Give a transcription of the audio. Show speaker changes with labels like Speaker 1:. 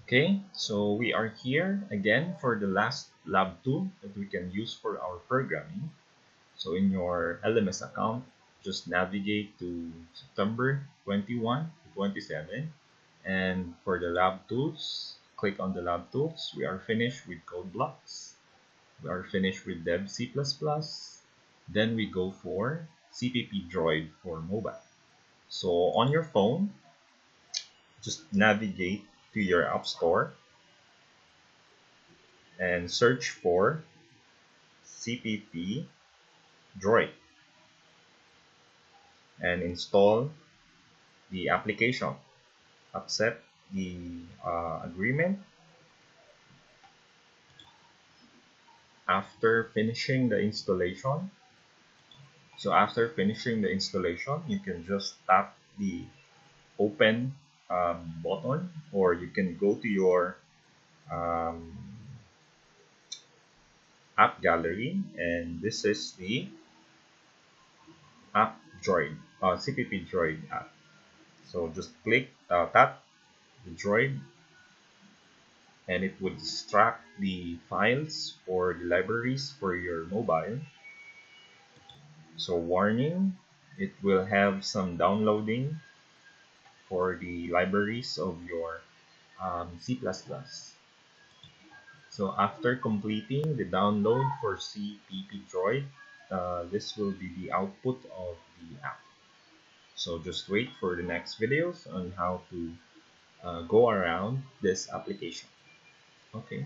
Speaker 1: Okay, so we are here again for the last lab tool that we can use for our programming. So in your LMS account, just navigate to September 21 to 27. And for the lab tools, click on the lab tools. We are finished with code blocks. We are finished with Dev C++. Then we go for CPP Droid for mobile. So on your phone, just navigate to your App Store and search for CPP Droid and install the application. Accept the agreement. After finishing the installation, you can just tap the open button, or you can go to your um, app gallery, and this is the app droid, CPP droid app. So just tap the droid, and it would extract the files or the libraries for your mobile. So warning, it will have some downloading for the libraries of your C++. So after completing the download for CPP Droid, this will be the output of the app. So just wait for the next videos on how to go around this application. Okay.